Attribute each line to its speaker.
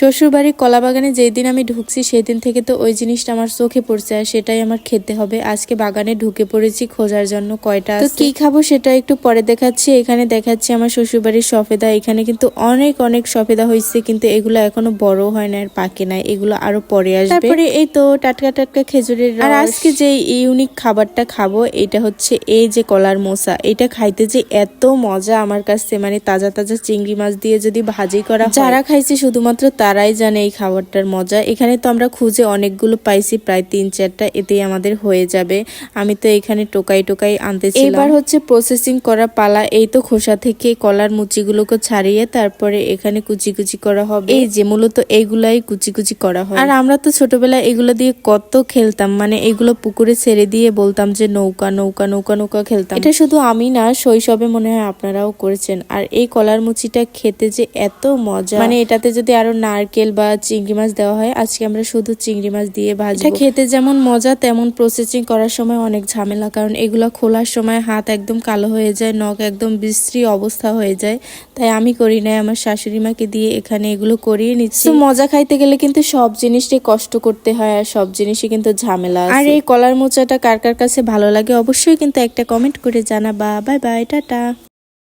Speaker 1: শ্বশুরবাড়ির কলা বাগানে যেই দিন আমি ঢুকছি সেই দিন থেকে তো ওই জিনিসটা আমার চোখে পড়ছে আর সেটাই আমার খেতে হবে। আজকে বাগানে ঢুকে পড়েছি খোঁজার জন্য কয়টা তো কি খাবো সেটা একটু পরে দেখাচ্ছি। এখানে দেখাচ্ছি আমার শ্বশুরবাড়ির সফেদা। এখানে কিন্তু অনেক অনেক সফেদা হয়েছে, কিন্তু এগুলো এখনো বড় হয় না আর পাকে নাই, এগুলো আরো পরে আসবে। তারপরে এই তো টাটকা টাটকা খেজুরের রস। আর আজকে যে ইউনিক খাবারটা খাবো এটা হচ্ছে এই যে কলার মোচা। এটা খাইতে যে এত মজা আমার কাছে, মানে তাজা তাজা চিংড়ি মাছ দিয়ে যদি ভাজি করা হয়, যারা খাইছে শুধুমাত্র তারাই জানে এই খাবারটার মজা। এখানে তো আমরা খুঁজে অনেকগুলো পাইছি, প্রায় 3-4টা, এতেই আমাদের হয়ে যাবে। আমি তো এখানে টোকাই টোকাই আনতেছিলাম। এবার হচ্ছে প্রসেসিং করা পালা। এই তো খোসা থেকে কলার মুচিগুলোকে ছাড়িয়ে তারপরে এখানে কুচি কুচি করা হবে। এই যে মূলত এইগুলাই কুচি কুচি করা হয়। আর আমরা তো ছোটবেলায় এগুলো দিয়ে কত খেলতাম, মানে এগুলো পুকুরে ছেড়ে দিয়ে বলতাম যে নৌকা নৌকা নৌকা নৌকা খেলতাম। এটা শুধু আমি না, শৈশবে মনে হয় আপনারাও করেছেন। আর এই কলার মুচিটা খেতে যে এত মজা, মানে এটাতে যদি আরো নারকেল বা চিংড়ি মাছ দেওয়া হয়। আজকে আমরা শুধু চিংড়ি মাছ দিয়ে ভাজবো। এটা খেতে যেমন মজা তেমন প্রসেসিং করার সময় অনেক ঝামেলা, কারণ এগুলো খোলার সময় হাত একদম কালো হয়ে যায়, নখ একদম বিশ্রী অবস্থা হয়ে যায়। তাই আমি করি না, আমার শাশুড়ি মাকে দিয়ে এখানে এগুলো করিয়ে নিচ্ছি। তো মজা খাইতে গেলে কিন্তু সব জিনিসটাই কষ্ট করতে হয় আর সব জিনিসই কিন্তু ঝামেলা আছে। আর এই কলার মোচাটা কার কার কাছে ভালো লাগে অবশ্যই কিন্তু একটা কমেন্ট করে জানাবা। Bye bye, tata.